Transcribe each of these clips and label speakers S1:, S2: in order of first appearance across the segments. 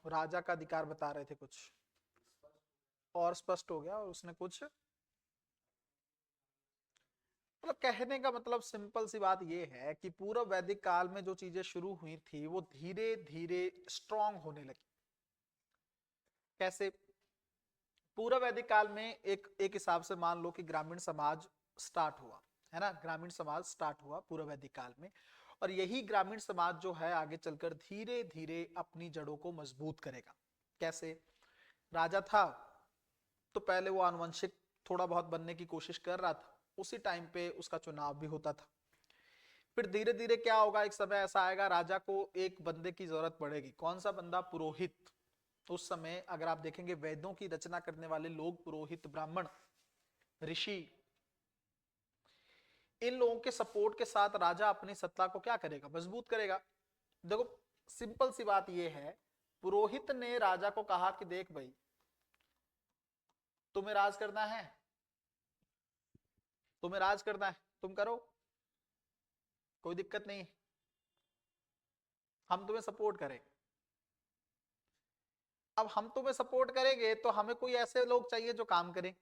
S1: राजा का अधिकार बता रहे थे कुछ और स्पष्ट हो गया, और उसने कुछ मतलब कहने का मतलब सिंपल सी बात ये है कि पूर्व वैदिक काल में जो चीजें शुरू हुई थी वो धीरे धीरे स्ट्रांग होने लगी। कैसे? पूर्व वैदिक काल में एक एक हिसाब से मान लो कि ग्रामीण समाज स्टार्ट हुआ, है ना, ग्रामीण समाज स्टार्ट हुआ पूर्व वैदिक काल में, और यही ग्रामीण समाज जो है आगे चलकर धीरे धीरे अपनी जड़ों को मजबूत करेगा। कैसे? राजा था तो पहले वो आनुवंशिक थोड़ा बहुत बनने की कोशिश कर रहा था, उसी टाइम पे उसका चुनाव भी होता था। फिर धीरे धीरे क्या होगा, एक समय ऐसा आएगा राजा को एक बंदे की जरूरत पड़ेगी। कौन सा बंदा? पुरोहित। उस समय अगर आप देखेंगे वेदों की रचना करने वाले लोग पुरोहित, ब्राह्मण, ऋषि, इन लोगों के सपोर्ट के साथ राजा अपनी सत्ता को क्या करेगा? मजबूत करेगा। देखो सिंपल सी बात यह है, पुरोहित ने राजा को कहा कि देख भाई, तुम्हें राज करना है, तुम्हें राज करना है, तुम करो, कोई दिक्कत नहीं, हम तुम्हें सपोर्ट करें। अब हम तुम्हें सपोर्ट करेंगे तो हमें कोई ऐसे लोग चाहिए जो काम करें,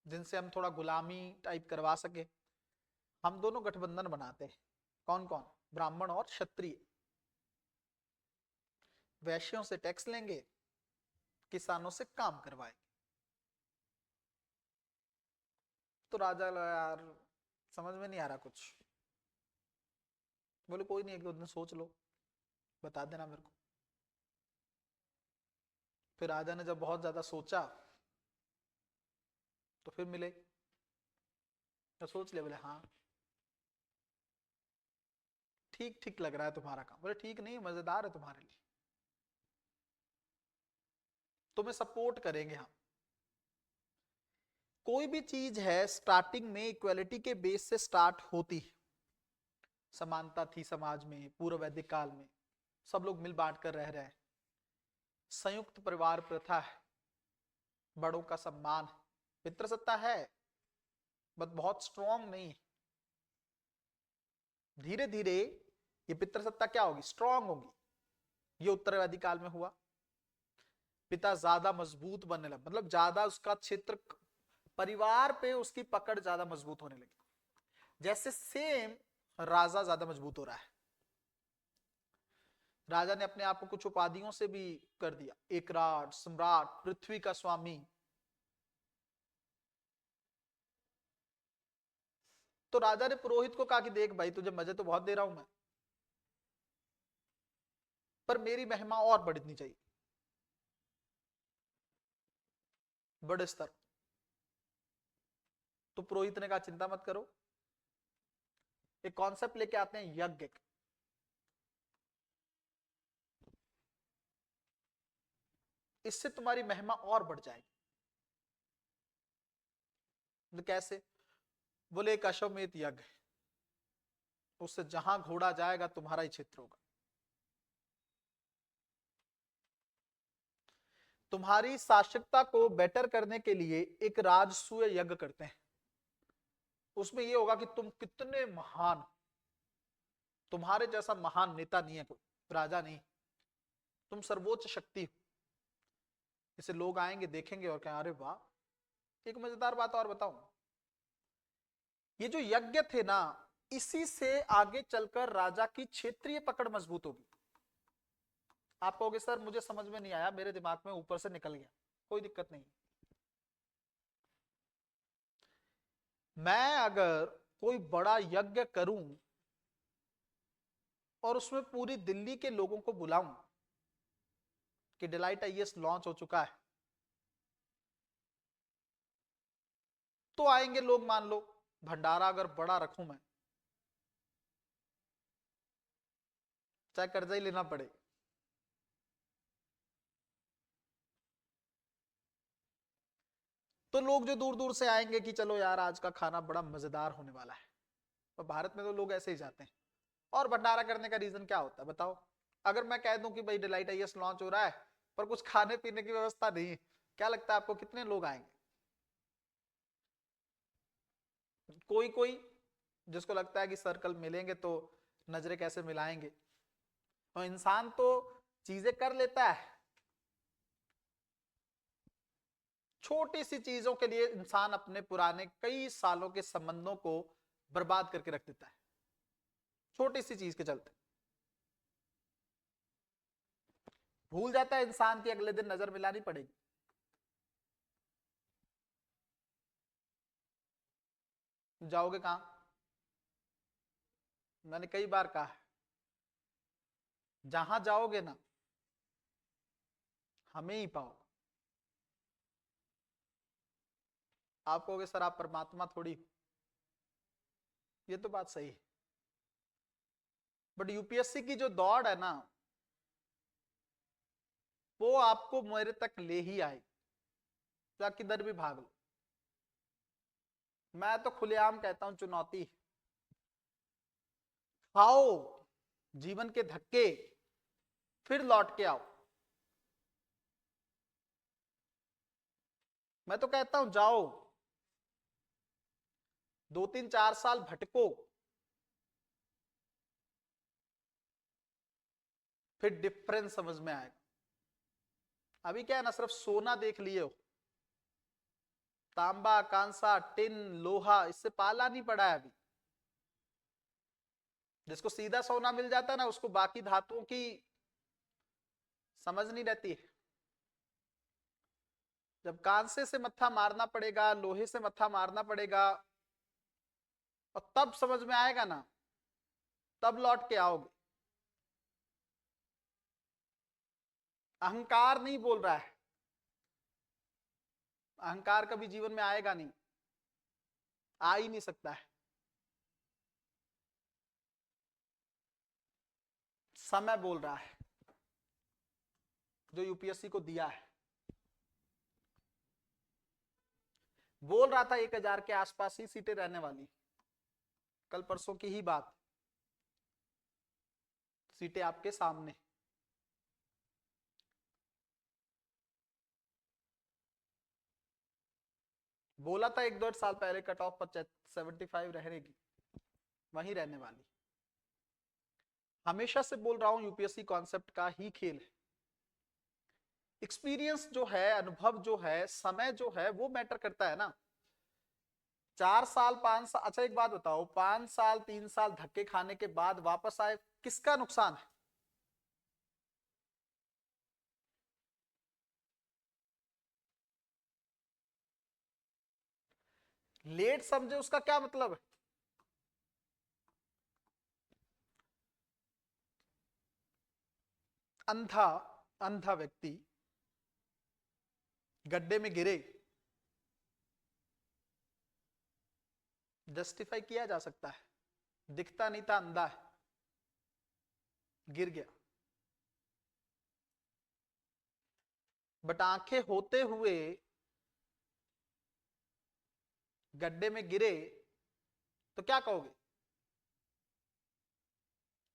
S1: जिनसे हम थोड़ा गुलामी टाइप करवा सके। हम दोनों गठबंधन बनाते हैं। कौन कौन? ब्राह्मण और क्षत्रिय। वैश्यों से टैक्स लेंगे, किसानों से काम करवाएंगे। तो राजा लगा यार समझ में नहीं आ रहा कुछ। बोले कोई नहीं, एक दो दिन सोच लो, बता देना मेरे को। फिर राजा ने जब बहुत ज्यादा सोचा तो फिर मिले, तो सोच ले, बोले हाँ ठीक ठीक लग रहा है तुम्हारा काम। बोले ठीक नहीं, मजेदार है तुम्हारे लिए, तुम्हें सपोर्ट करेंगे हम। कोई भी चीज है स्टार्टिंग में इक्वलिटी के बेस से स्टार्ट होती है। समानता थी समाज में पूर्व वैदिक काल में, सब लोग मिल बांट कर रह रहे हैं, संयुक्त परिवार प्रथा है, बड़ों का सम्मान है, पितृसत्ता है बट बहुत स्ट्रांग नहीं है। धीरे धीरे ये पितृसत्ता क्या होगी? स्ट्रांग होगी। ये उत्तरवैदिक काल में हुआ। पिता ज्यादा मजबूत बनने लगा, मतलब ज्यादा उसका क्षेत्र, परिवार पे उसकी पकड़ ज्यादा मजबूत होने लगी। जैसे सेम राजा ज्यादा मजबूत हो रहा है। राजा ने अपने आप को कुछ उपाधियों से भी कर दिया, एकराट, सम्राट, पृथ्वी का स्वामी। तो राजा ने पुरोहित को कहा कि देख भाई, तुझे मजे तो बहुत दे रहा हूं मैं, पर मेरी महिमा और बढ़नी चाहिए, बड़े स्तर। तो पुरोहित ने कहा चिंता मत करो, एक कॉन्सेप्ट लेके आते हैं यज्ञ। इससे तुम्हारी महिमा और बढ़ जाएगी। तो कैसे? बोले एक अश्वमेध यज्ञ, उससे जहां घोड़ा जाएगा तुम्हारा ही क्षेत्र होगा। तुम्हारी शासकता को बेटर करने के लिए एक राजसूय यज्ञ करते हैं। उसमें यह होगा कि तुम कितने महान, तुम्हारे जैसा महान नेता नहीं है कोई, राजा नहीं, तुम सर्वोच्च शक्ति हो। इसे लोग आएंगे देखेंगे और कहें अरे वाह। एक मजेदार बात और बताऊं, ये जो यज्ञ थे ना, इसी से आगे चलकर राजा की क्षेत्रीय पकड़ मजबूत होगी। आप कहोगे सर मुझे समझ में नहीं आया, मेरे दिमाग में ऊपर से निकल गया। कोई दिक्कत नहीं। मैं अगर कोई बड़ा यज्ञ करूं और उसमें पूरी दिल्ली के लोगों को बुलाऊं कि डिलाइट आईएएस लॉन्च हो चुका है, तो आएंगे लोग। मान लो भंडारा अगर बड़ा रखूं मैं, चाहे कर्जा ही लेना पड़े, तो लोग जो दूर दूर से आएंगे कि चलो यार आज का खाना बड़ा मजेदार होने वाला है। और भारत में तो लोग ऐसे ही जाते हैं। और भंडारा करने का रीजन क्या होता है बताओ? अगर मैं कह दूं कि भाई डिलाइट आईएएस लॉन्च हो रहा है पर कुछ खाने पीने की व्यवस्था नहीं है, क्या लगता है आपको कितने लोग आएंगे? कोई कोई जिसको लगता है कि सर्कल मिलेंगे तो नजरें कैसे मिलाएंगे, तो इंसान तो चीजें कर लेता है, छोटी सी चीजों के लिए इंसान अपने पुराने कई सालों के संबंधों को बर्बाद करके रख देता है, छोटी सी चीज के चलते भूल जाता है इंसान की अगले दिन नजर मिलानी पड़ेगी। जाओगे कहां? मैंने कई बार कहा है, जहां जाओगे ना हमें ही पाओगे। आप कहोगे सर आप परमात्मा थोड़ी हो, ये तो बात सही है, बट यूपीएससी की जो दौड़ है ना वो आपको मेरे तक ले ही आएगी, या किधर भी भाग लो। मैं तो खुलेआम कहता हूं चुनौती खाओ जीवन के धक्के, फिर लौट के आओ। मैं तो कहता हूं जाओ 2-3-4 साल भटको, फिर डिफरेंस समझ में आएगा। अभी क्या है ना, सिर्फ सोना देख लिए हो, तांबा कांसा टिन लोहा इससे पाला नहीं पड़ा है अभी। जिसको सीधा सोना मिल जाता है ना उसको बाकी धातुओं की समझ नहीं रहती है। जब कांसे से मत्था मारना पड़ेगा, लोहे से मत्था मारना पड़ेगा, और तब समझ में आएगा ना, तब लौट के आओगे। अहंकार नहीं बोल रहा है, अहंकार कभी जीवन में आएगा नहीं, आ ही नहीं सकता है। समय बोल रहा है जो यूपीएससी को दिया है। बोल रहा था 1000 के आसपास ही सीटें रहने वाली, कल परसों की ही बात, सीटें आपके सामने। बोला था 1-1.5 साल पहले कट ऑफ पर 75 रहने की, वहीं रहने वाली। हमेशा से बोल रहा हूं यूपीएससी कॉन्सेप्ट का ही खेल है। एक्सपीरियंस जो है, अनुभव जो है, समय जो है वो मैटर करता है ना। 4 साल 5 साल, अच्छा एक बात बताओ, 5 साल 3 साल धक्के खाने के बाद वापस आए, किसका नुकसान है? लेट समझे उसका क्या मतलब है? अंधा अंधा व्यक्ति गड्ढे में गिरे, जस्टिफाई किया जा सकता है, दिखता नहीं था, अंधा है, गिर गया। बट आंखें होते हुए गड्ढे में गिरे तो क्या कहोगे?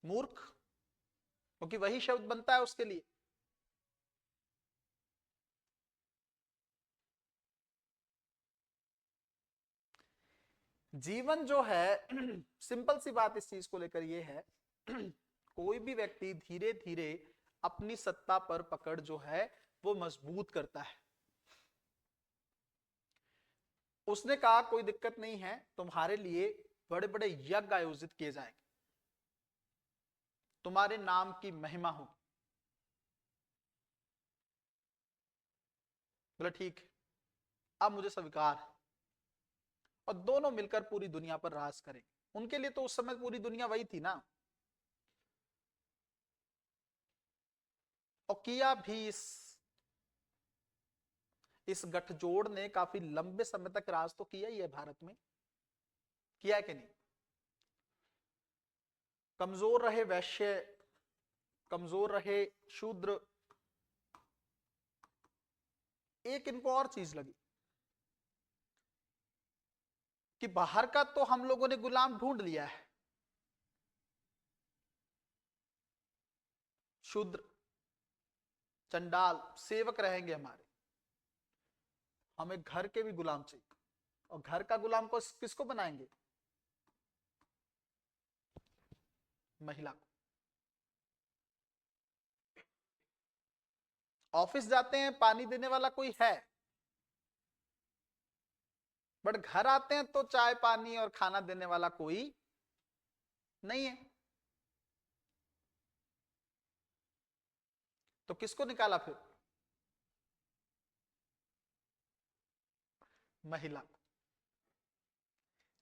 S1: मूर्ख, क्योंकि वही शब्द बनता है उसके लिए। जीवन जो है सिंपल सी बात इस चीज को लेकर ये है कोई भी व्यक्ति धीरे धीरे अपनी सत्ता पर पकड़ जो है वो मजबूत करता है। उसने कहा कोई दिक्कत नहीं है, तुम्हारे लिए बड़े बड़े यज्ञ आयोजित किए जाएंगे, तुम्हारे नाम की महिमा होगी। बोला ठीक है, अब मुझे स्वीकार है, और दोनों मिलकर पूरी दुनिया पर राज करेंगे। उनके लिए तो उस समय पूरी दुनिया वही थी ना। और किया भी इस गठजोड़ ने काफी लंबे समय तक राज तो किया ही है भारत में, किया है कि नहीं? कमजोर रहे वैश्य, कमजोर रहे शूद्र, एक इनको और चीज लगी कि बाहर का तो हम लोगों ने गुलाम ढूंढ लिया है, शूद्र चंडाल सेवक रहेंगे हमारे, हमें घर के भी गुलाम चाहिए। और घर का गुलाम को किसको बनाएंगे? महिला को। ऑफिस जाते हैं, पानी देने वाला कोई है, बट घर आते हैं तो चाय पानी और खाना देने वाला कोई नहीं है। तो किसको निकाला फिर? महिला।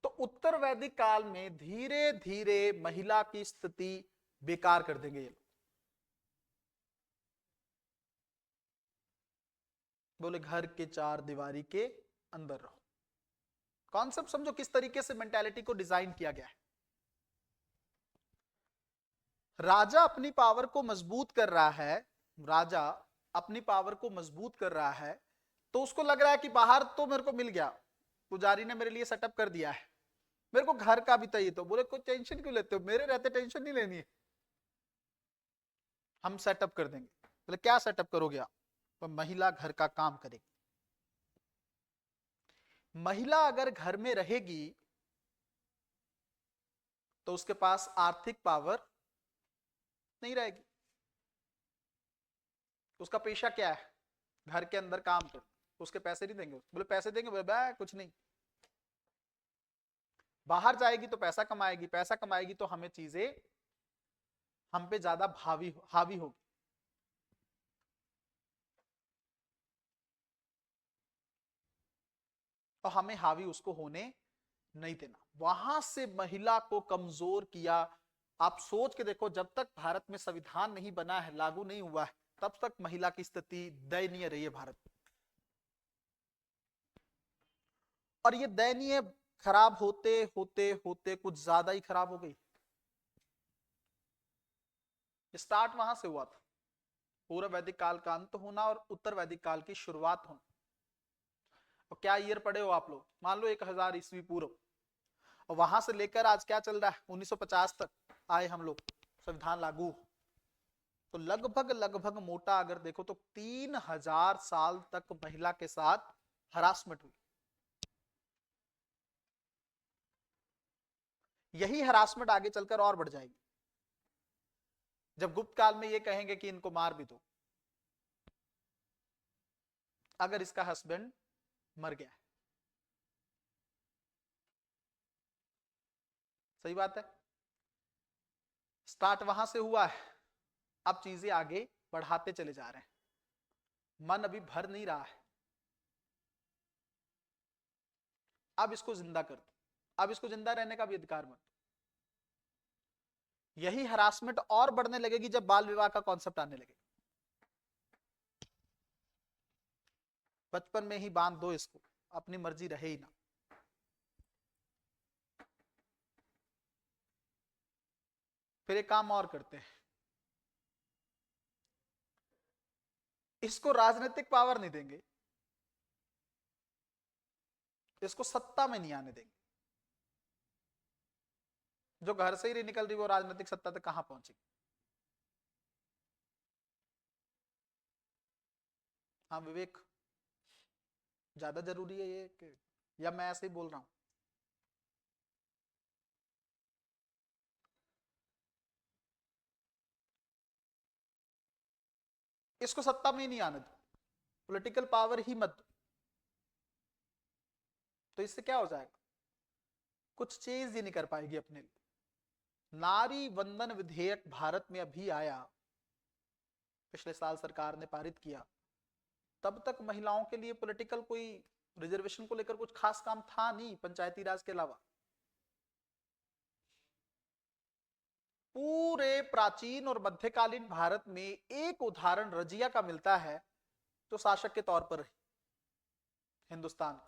S1: तो उत्तर वैदिक काल में धीरे धीरे महिला की स्थिति बेकार कर देंगे ये लोग। बोले घर के चार दीवारी के अंदर रहो। कॉन्सेप्ट समझो किस तरीके से मेंटालिटी को डिजाइन किया गया है। राजा अपनी पावर को मजबूत कर रहा है, राजा अपनी पावर को मजबूत कर रहा है, तो उसको लग रहा है कि बाहर तो मेरे को मिल गया, पुजारी ने मेरे लिए सेटअप कर दिया है, मेरे को घर का भी चाहिए। तो बोले कोई टेंशन क्यों लेते हो, मेरे रहते टेंशन नहीं लेनी है, हम सेटअप कर देंगे। बोले क्या सेटअप करोगे आप? तो महिला घर का काम करेगी। महिला अगर घर में रहेगी तो उसके पास आर्थिक पावर नहीं रहेगी। उसका पेशा क्या है? घर के अंदर काम कर। उसके पैसे नहीं देंगे। बोले पैसे देंगे? बोले कुछ नहीं। बाहर जाएगी तो पैसा कमाएगी, पैसा कमाएगी तो हमें चीजें हम पे ज्यादा हावी होगी। और हमें हावी उसको होने नहीं देना। वहां से महिला को कमजोर किया। आप सोच के देखो, जब तक भारत में संविधान नहीं बना है, लागू नहीं हुआ है, तब तक महिला की स्थिति दयनीय रही है भारत में। और ये दयनीय खराब होते होते होते कुछ ज्यादा ही खराब हो गई। स्टार्ट वहां से हुआ था, पूर्व वैदिक काल का अंत होना और उत्तर वैदिक काल की शुरुआत होना। और क्या ईयर पढ़े हो आप लोग? मान लो 1000 ईस्वी पूर्व, और वहां से लेकर आज क्या चल रहा है, 1950 तक आए हम लोग, संविधान लागू। तो लगभग लगभग मोटा अगर देखो तो 3000 साल तक महिला के साथ हरासमेंट हुई। यही हरासमेंट आगे चलकर और बढ़ जाएगी, जब गुप्त काल में ये कहेंगे कि इनको मार भी दो अगर इसका हस्बैंड मर गया है। सही बात है। स्टार्ट वहां से हुआ है, अब चीजें आगे बढ़ाते चले जा रहे हैं। मन अभी भर नहीं रहा है, अब इसको जिंदा कर दो, अब इसको जिंदा रहने का भी अधिकार मत। यही हरासमेंट और बढ़ने लगेगी जब बाल विवाह का कॉन्सेप्ट आने लगेगा। बचपन में ही बांध दो इसको, अपनी मर्जी रहे ही ना। फिर एक काम और करते हैं, इसको राजनीतिक पावर नहीं देंगे, इसको सत्ता में नहीं आने देंगे। जो घर से ही नहीं निकल रही वो राजनीतिक सत्ता तक कहां पहुंचेगी? हाँ विवेक, ज्यादा जरूरी है ये कि, या मैं ऐसे ही बोल रहा हूं? इसको सत्ता में ही नहीं आने दो, पॉलिटिकल पावर ही मत दो। तो इससे क्या हो जाएगा, कुछ चीज ही नहीं कर पाएगी अपने लिए। नारी वंदन विधेयक भारत में अभी आया, पिछले साल सरकार ने पारित किया, तब तक महिलाओं के लिए पॉलिटिकल कोई रिजर्वेशन को लेकर कुछ खास काम था नहीं, पंचायती राज के अलावा। पूरे प्राचीन और मध्यकालीन भारत में एक उदाहरण रजिया का मिलता है, जो शासक के तौर पर हिंदुस्तान,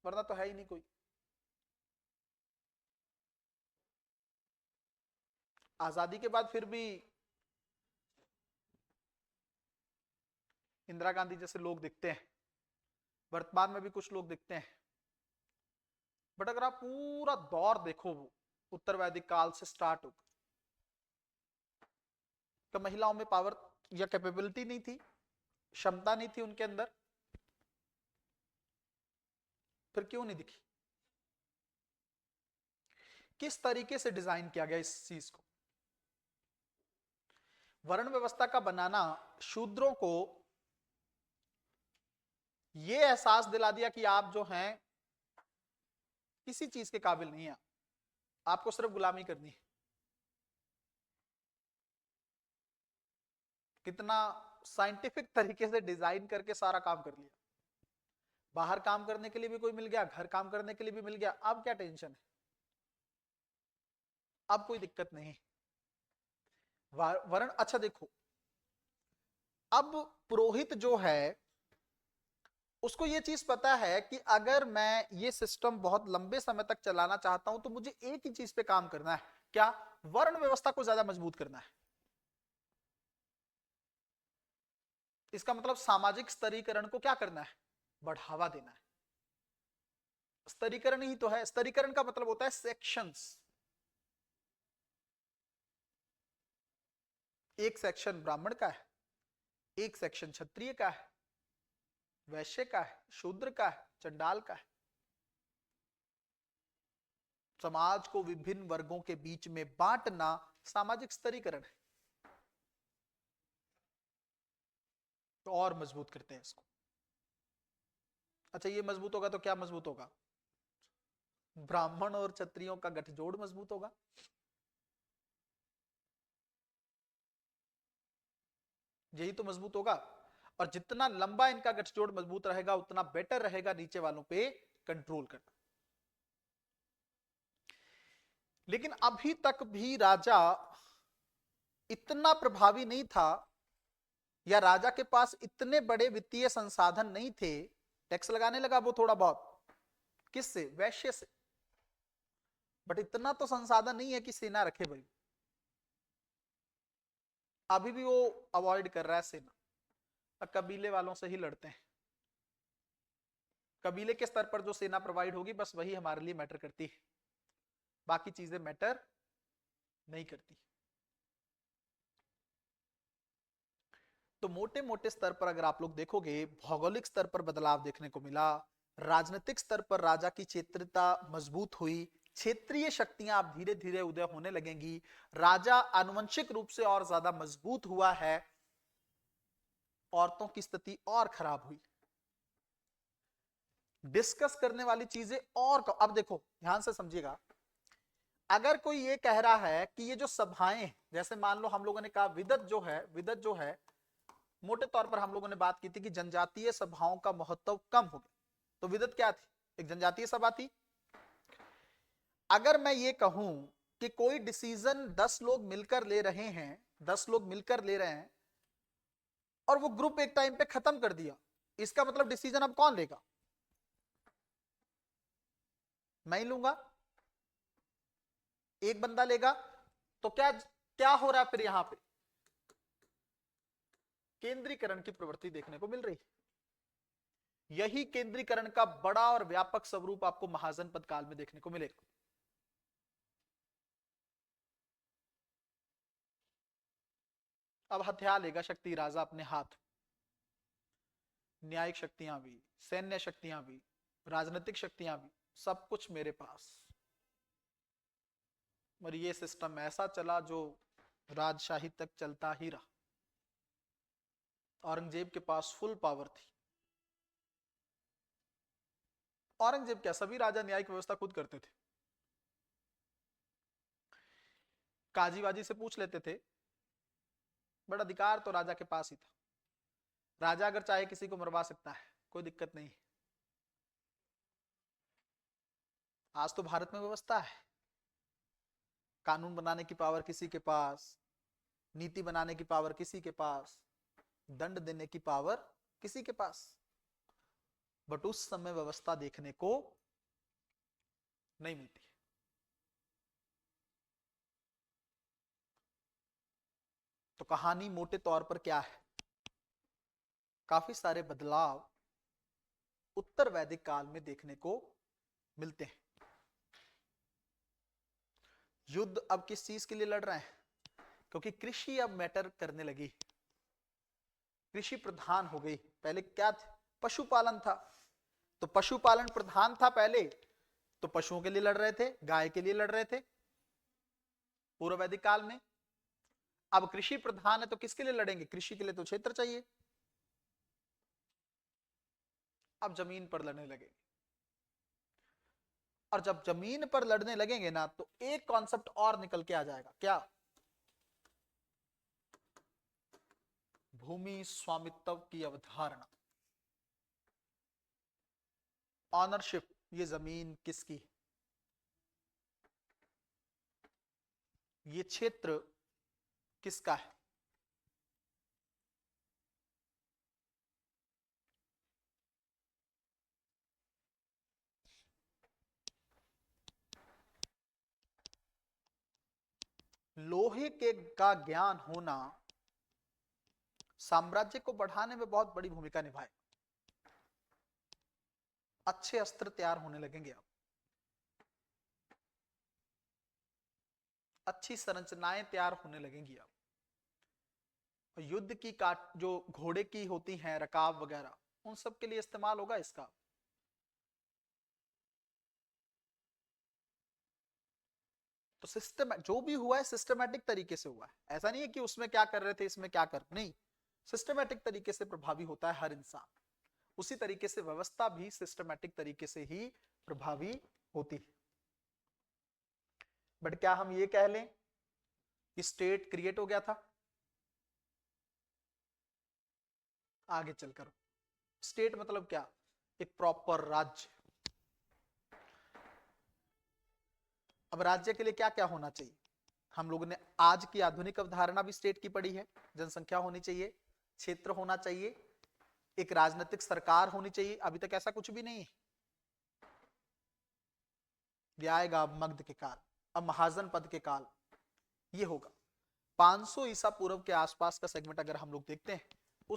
S1: वरना तो है ही नहीं कोई। आजादी के बाद फिर भी इंदिरा गांधी जैसे लोग दिखते हैं, वर्तमान में भी कुछ लोग दिखते हैं, बट अगर आप पूरा दौर देखो, वो उत्तर वैदिक काल से स्टार्ट होकर, तो महिलाओं में पावर या कैपेबिलिटी नहीं थी, क्षमता नहीं थी उनके अंदर, फिर क्यों नहीं दिखी? किस तरीके से डिजाइन किया गया इस चीज को? वर्ण व्यवस्था का बनाना शूद्रों को ये एहसास दिला दिया कि आप जो हैं किसी चीज के काबिल नहीं है, आपको सिर्फ गुलामी करनी है। कितना साइंटिफिक तरीके से डिजाइन करके सारा काम कर लिया, बाहर काम करने के लिए भी कोई मिल गया, घर काम करने के लिए भी मिल गया, अब क्या टेंशन है, अब कोई दिक्कत नहीं। वर्ण, अच्छा देखो, अब पुरोहित जो है उसको ये चीज पता है कि अगर मैं ये सिस्टम बहुत लंबे समय तक चलाना चाहता हूं तो मुझे एक ही चीज पे काम करना है, क्या? वर्ण व्यवस्था को ज्यादा मजबूत करना है। इसका मतलब सामाजिक स्तरीकरण को क्या करना है? बढ़ावा देना है। स्तरीकरण ही तो है, स्तरीकरण का मतलब होता है सेक्शंस। एक सेक्शन ब्राह्मण का है, एक सेक्शन क्षत्रिय का है, वैश्य का है, शूद्र का है, चंडाल का है। समाज को विभिन्न वर्गों के बीच में बांटना सामाजिक स्तरीकरण है। तो और मजबूत करते हैं इसको। अच्छा, ये मजबूत होगा तो क्या मजबूत होगा? ब्राह्मण और क्षत्रियों का गठजोड़ मजबूत होगा। यही तो मजबूत होगा। और जितना लंबा इनका गठजोड़ मजबूत रहेगा उतना बेटर रहेगा नीचे वालों पे कंट्रोल करना। लेकिन अभी तक भी राजा इतना प्रभावी नहीं था, या राजा के पास इतने बड़े वित्तीय संसाधन नहीं थे। टैक्स लगाने लगा वो थोड़ा बहुत, किससे? वैश्य से। बट इतना तो संसाधन नहीं है कि सेना रखे भाई। अभी भी वो अवॉइड कर रहा है सेना, कबीले वालों से ही लड़ते हैं। कबीले के स्तर पर जो सेना प्रोवाइड होगी बस वही हमारे लिए मैटर करती है, बाकी चीजें मैटर नहीं करती। तो मोटे मोटे स्तर पर अगर आप लोग देखोगे, भौगोलिक स्तर पर बदलाव देखने को मिला, राजनीतिक स्तर पर राजा की क्षेत्रीयता मजबूत हुई, क्षेत्रीय शक्तियां अब धीरे धीरे उदय होने लगेंगी, राजा आनुवंशिक रूप से और ज्यादा मजबूत हुआ है, औरतों की स्थिति और खराब हुई। डिस्कस करने वाली चीजें और अब देखो ध्यान से समझिएगा, अगर कोई ये कह रहा है कि ये जो सभाएं, जैसे मान लो हम लोगों ने कहा विदत जो है मोटे तौर पर हम लोगों ने बात की थी कि जनजातीय सभाओं का महत्व कम हो गया। तो विदत क्या थी? एक जनजातीय सभा थी। अगर मैं ये कहूं कि कोई डिसीजन 10 लोग मिलकर ले रहे हैं, 10 लोग मिलकर ले रहे हैं और वो ग्रुप एक टाइम पे खत्म कर दिया, इसका मतलब डिसीजन अब कौन लेगा? मैं ही लूंगा, एक बंदा लेगा। तो क्या क्या हो रहा है फिर? यहां पे केंद्रीकरण की प्रवृत्ति देखने को मिल रही है। यही केंद्रीकरण का बड़ा और व्यापक स्वरूप आपको महाजनपद काल में देखने को मिलेगा। अब हथियार लेगा शक्ति राजा अपने हाथ, न्यायिक शक्तियां भी, सैन्य शक्तियां भी, राजनीतिक शक्तियां भी, सब कुछ मेरे पास। और ये सिस्टम ऐसा चला जो राजशाही तक चलता ही रहा। औरंगजेब के पास फुल पावर थी। औरंगजेब क्या, सभी राजा न्यायिक व्यवस्था खुद करते थे। काजी वाजी से पूछ लेते थे, बट अधिकार तो राजा के पास ही था। राजा अगर चाहे किसी को मरवा सकता है, कोई दिक्कत नहीं। आज तो भारत में व्यवस्था है, कानून बनाने की पावर किसी के पास, नीति बनाने की पावर किसी के पास, दंड देने की पावर किसी के पास। बट उस समय व्यवस्था देखने को नहीं मिलती। तो कहानी मोटे तौर पर क्या है? काफी सारे बदलाव उत्तर वैदिक काल में देखने को मिलते हैं। युद्ध अब किस चीज के लिए लड़ रहे हैं? क्योंकि कृषि अब मैटर करने लगी, कृषि प्रधान हो गई। पहले क्या था? पशुपालन था। तो पशुपालन प्रधान था पहले, तो पशुओं के लिए लड़ रहे थे, गाय के लिए लड़ रहे थे पूर्व वैदिक काल में। अब कृषि प्रधान है तो किसके लिए लड़ेंगे? कृषि के लिए तो क्षेत्र चाहिए। अब जमीन पर लड़ने लगेंगे। और जब जमीन पर लड़ने लगेंगे ना, तो एक कॉन्सेप्ट और निकल के आ जाएगा, क्या? भूमि स्वामित्व की अवधारणा, ऑनरशिप, ये जमीन किसकी है, ये क्षेत्र किसका है। लोहे के का ज्ञान होना साम्राज्य को बढ़ाने में बहुत बड़ी भूमिका निभाए। अच्छे अस्त्र तैयार होने लगेंगे, अब अच्छी संरचनाएं तैयार होने लगेंगी। अब युद्ध की काट जो घोड़े की होती हैं रकाब वगैरह, उन सब के लिए इस्तेमाल होगा इसका। तो सिस्टम जो भी हुआ है सिस्टमैटिक तरीके से हुआ है, ऐसा नहीं है कि उसमें क्या कर रहे थे इसमें क्या कर, नहीं, सिस्टमैटिक तरीके से प्रभावी होता है हर इंसान। उसी तरीके से व्यवस्था भी सिस्टमैटिक तरीके से ही प्रभावी होती है। बट क्या हम ये कह लें कि स्टेट क्रिएट हो गया था? आगे चलकर स्टेट मतलब क्या, एक प्रॉपर राज्य। अब राज्य के लिए क्या क्या होना चाहिए? हम लोगों ने आज की आधुनिक अवधारणा भी स्टेट की पढ़ी है। जनसंख्या होनी चाहिए, क्षेत्र होना चाहिए, एक राजनीतिक सरकार होनी चाहिए। अभी तक ऐसा कुछ भी नहीं है, ये आएगा अब मगध के काल, अब महाजन पद के काल ये होगा। 500 ईसा पूर्व के आसपास का सेगमेंट अगर हम लोग देखते हैं